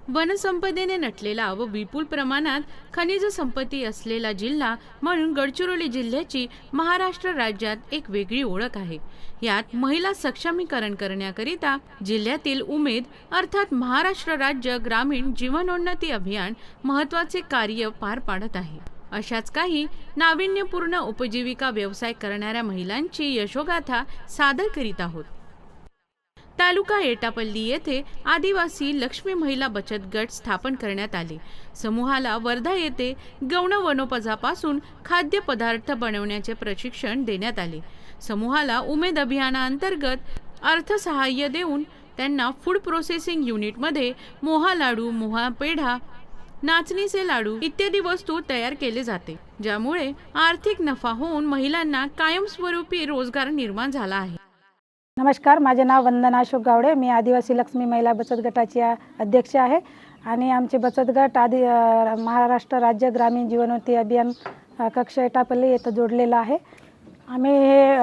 वनसंपदेने नटलेला व विपुल प्रमाणात खनिज संपत्ती असलेला जिल्हा म्हणून गडचिरोली जिल्ह्याची महाराष्ट्र राज्यात एक वेगळी ओळख आहे। यात महिला सक्षमीकरण करण्याकरिता जिल्ह्यातील उमेद अर्थात महाराष्ट्र राज्य ग्रामीण जीवनोन्नती अभियान महत्त्वाचे कार्य पार पाडत आहे। अशाच काही नाविन्यपूर्ण उपजीविका व्यवसाय करणाऱ्या महिलांची यशोगाथा सादर करीत आहोत। तालुका एटापल्ली येथे आदिवासी लक्ष्मी महिला बचत गट स्थापन करण्यात आले। समूहाला वर्धा येथे गौण वनोपजापासून खाद्यपदार्थ बनवण्याचे प्रशिक्षण देण्यात आले। समूहाला उमेद अभियानांतर्गत अर्थसहाय्य देऊन त्यांना फूड प्रोसेसिंग युनिटमध्ये मोहा लाडू, मोहा पेढा, नाचणीचे लाडू इत्यादी वस्तू तयार केले जाते, ज्यामुळे आर्थिक नफा होऊन महिलांना कायमस्वरूपी रोजगार निर्माण झाला आहे। नमस्कार, माझे नाव वंदना अशोक गावडे। मी आदिवासी लक्ष्मी महिला बचत गटाची अध्यक्ष आहे आणि आमचे बचत गट महाराष्ट्र राज्य ग्रामीण जीवनोन्नती अभियान कक्ष एटापल्ली येथे जोडलेला आहे। आम्ही हे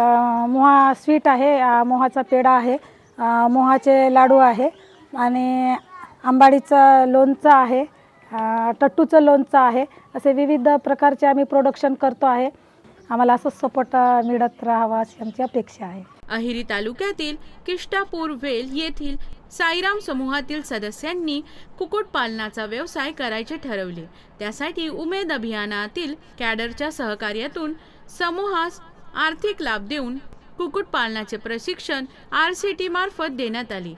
मोहा स्वीट आहे, मोहाचा पेढा आहे, मोहाचे लाडू आहे आणि आंबाडीचं लोणचं आहे, टट्टूचं लोणचं आहे, असे विविध प्रकारचे आम्ही प्रोडक्शन करतो आहे। आम्हाला असंच सपोर्ट मिळत राहावा अशी आमची अपेक्षा आहे। अहिरी तालुक्यातील किष्टापूर वेल येथील साईराम समूहातील सदस्यांनी कुक्कुटपालनाचा व्यवसाय करायचे ठरवले। त्यासाठी उमेद अभियानातील कॅडरच्या सहकार्यातून समूहास आर्थिक लाभ देऊन कुक्कुटपालनाचे प्रशिक्षण RCT मार्फत देण्यात आले।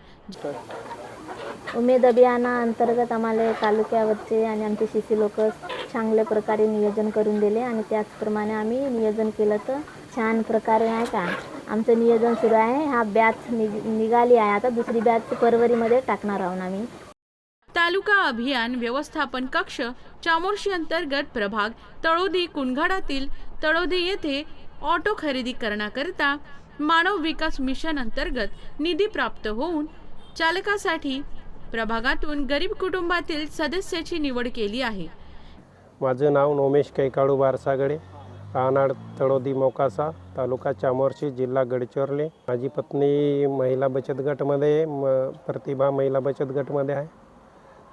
उमेद अभियानाअंतर्गत आम्हाला तालुक्यावरचे आणि आमचे शिशी लोक चांगल्या प्रकारे नियोजन करून दिले आणि त्याचप्रमाणे आम्ही नियोजन केलं तर छान प्रकारे नाही का आमचं नियोजन सुरू आहे। हा बॅच निघाली आहे, आता दुसरी बॅच फरवरीमध्ये टाकणार आहोत आम्ही। तालुका अभियान व्यवस्थापन कक्ष चामोर्शी अंतर्गत प्रभाग तळोदी कुणघाडातील तळोदी येथे ऑटो खरेदी करण्याकरिता मानव विकास मिशन अंतर्गत निधी प्राप्त होऊन चालकासाठी प्रभागातून गरीब कुटुंबातील सदस्याची निवड केली आहे। माझं नाव नोमेश कैकाडू बारसागडे, राहणार तळोदी मोकासा, तालुका चामोर्शी, जिल्हा गडचिरोली। माझी पत्नी महिला बचत गटमध्ये प्रतिभा महिला बचत गटमध्ये आहे,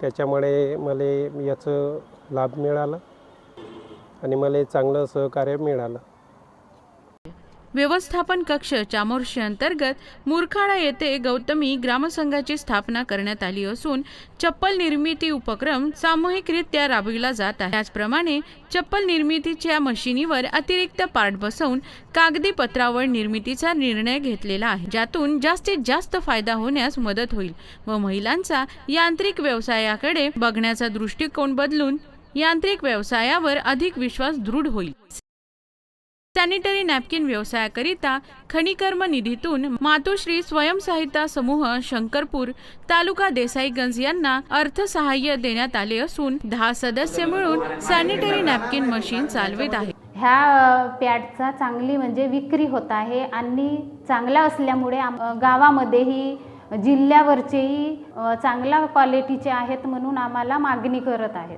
त्याच्यामुळे मला याचं लाभ मिळाला आणि मला चांगलं सहकार्य मिळालं। व्यवस्थापन कक्ष चामोर्शी अंतर्गत मुरखाडा येथे गौतमी ग्रामसंघाची स्थापना करण्यात आली असून चप्पल निर्मिती उपक्रम सामूहिकरित्या राबविला जात आहे। त्याचप्रमाणे चप्पल निर्मितीच्या मशिनीवर अतिरिक्त पार्ट बसवून कागदी पत्रावर निर्मितीचा निर्णय घेतलेला आहे, ज्यातून जास्तीत जास्त फायदा होण्यास मदत होईल व महिलांचा यांत्रिक व्यवसायाकडे बघण्याचा दृष्टिकोन बदलून यांत्रिक व्यवसायावर अधिक विश्वास दृढ होईल। सॅनिटरी नॅपकिन व्यवसायाकरिता खनिकर्म निधीतून मातोश्री स्वयंसहायता समूह शंकरपूर तालुका देसाईगंज यांना अर्थसहाय्य देण्यात आले असून 10 सदस्य मिळून सॅनिटरी नॅपकिन मशीन चालवित आहेत। ह्या पॅडचा चांगली म्हणजे विक्री होत आहे आणि चांगला असल्यामुळे गावामध्येही जिल्ह्यावरचेही चांगल्या क्वालिटीचे आहेत म्हणून आम्हाला मागणी करत आहेत।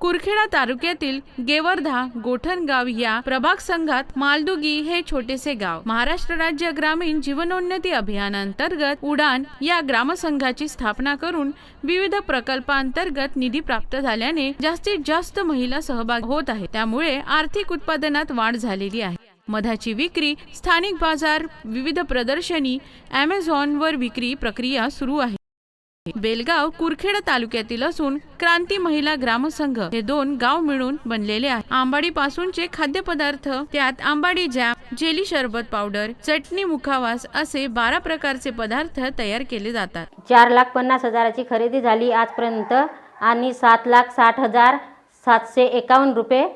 कुरखेडा तालुक्यातील गेवर्धा गोठणगाव या प्रभाग संघात मालदुगी हे छोटेसे गाव महाराष्ट्र राज्य ग्रामीण जीवनोन्नती अभियानांतर्गत उडान या ग्रामसंघाची स्थापना करून विविध प्रकल्पांतर्गत निधी प्राप्त झाल्याने जास्तीत जास्त महिला सहभागी होत आहेत, त्यामुळे आर्थिक उत्पादनात वाढ झालेली आहे। मधाची विक्री, स्थानिक बाजार, विविध प्रदर्शनी, Amazon वर विक्री प्रक्रिया सुरू आहे। बेलगाव कुरखेडा तालुक्यातील असून क्रांती महिला ग्रामसंघ हे 2 गाव मिळून बनलेले आहे। आंबाडी पासूनचे खाद्यपदार्थ, त्यात आंबाडी जॅम, जेली सरबत पावडर, चटणी, मुखावास असे 12 प्रकारचे पदार्थ तयार केले जातात। 4,50,000ची खरेदी झाली आजपर्यंत आणि 7,60,751 रुपये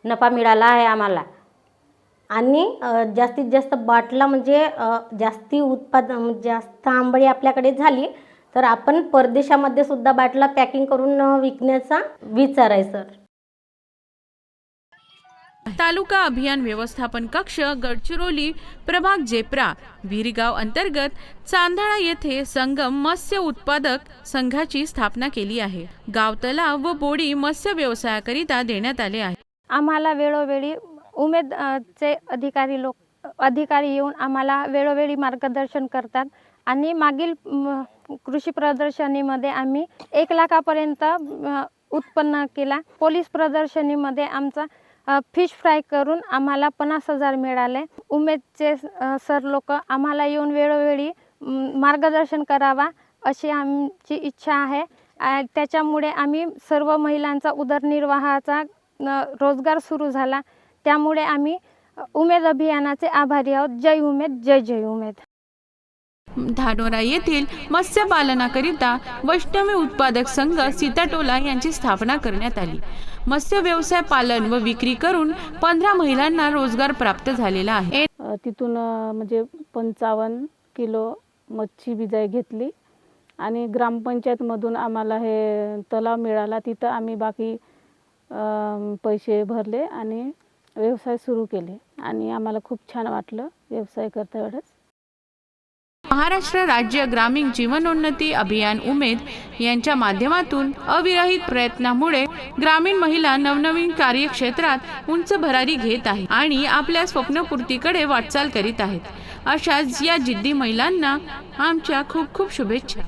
नफा मिळाला आहे आम्हाला। आणि जास्तीत जास्त बाटला म्हणजे जास्त आंबळी आपल्याकडे झाली तर आपण परदेशामध्ये सुद्धा बाटला पॅकिंग करून विकण्याचा विचार आहे सर। तालुका अभियान व्यवस्थापन कक्ष गडचिरोली प्रभाग जेप्रा वीरगाव अंतर्गत चांदाळा येथे संगम मत्स्य उत्पादक संघाची स्थापना केली आहे। गाव तलाव व बोडी मत्स्य व्यवसायाकरिता देण्यात आले आहे। आम्हाला वेळोवेळी उमेदचे अधिकारी येऊन आम्हाला वेळोवेळी मार्गदर्शन करतात आणि मागील कृषी प्रदर्शनीमध्ये आम्ही 1 लाखापर्यंत उत्पन्न केला. पोलीस प्रदर्शनीमध्ये आमचा फिश फ्राय करून आम्हाला 50,000 मिळाले. उमेदचे सर लोक आम्हाला येऊन वेळोवेळी मार्गदर्शन करावा अशी आमची इच्छा आहे. त्याच्यामुळे आम्ही सर्व महिलांचा उदरनिर्वाहाचा रोजगार सुरू झाला. त्यामुळे आम्ही उमेद अभियानाचे आभारी आहोत. जय उमेद, जय जय उमेद. धानोरा येथील मत्स्यपालनाकरिता वैष्णवी उत्पादक संघ सीताटोला यांची स्थापना करण्यात आली. मत्स्य व्यवसाय पालन व विक्री करून 15 महिलांना रोजगार प्राप्त झालेला आहे. तिथून म्हणजे 55 किलो मच्छी बिजाई घेतली आणि ग्रामपंचायतमधून आम्हाला हे तलाव मिळाला. तिथं आम्ही बाकी पैसे भरले आणि व्यवसाय सुरू केले आणि आम्हाला खूप छान वाटलं व्यवसाय करता वेळेस. महाराष्ट्र राज्य ग्रामीण जीवनोन्नती अभियान उमेद यांच्या माध्यमातून अविरहित प्रयत्नामुळे ग्रामीण महिला नवनवीन कार्यक्षेत्रात उंच भरारी घेत आहेत आणि आपल्या स्वप्नपूर्तीकडे वाटचाल करीत आहेत. अशाच या जिद्दी महिलांना आमच्या खूप खूप शुभेच्छा.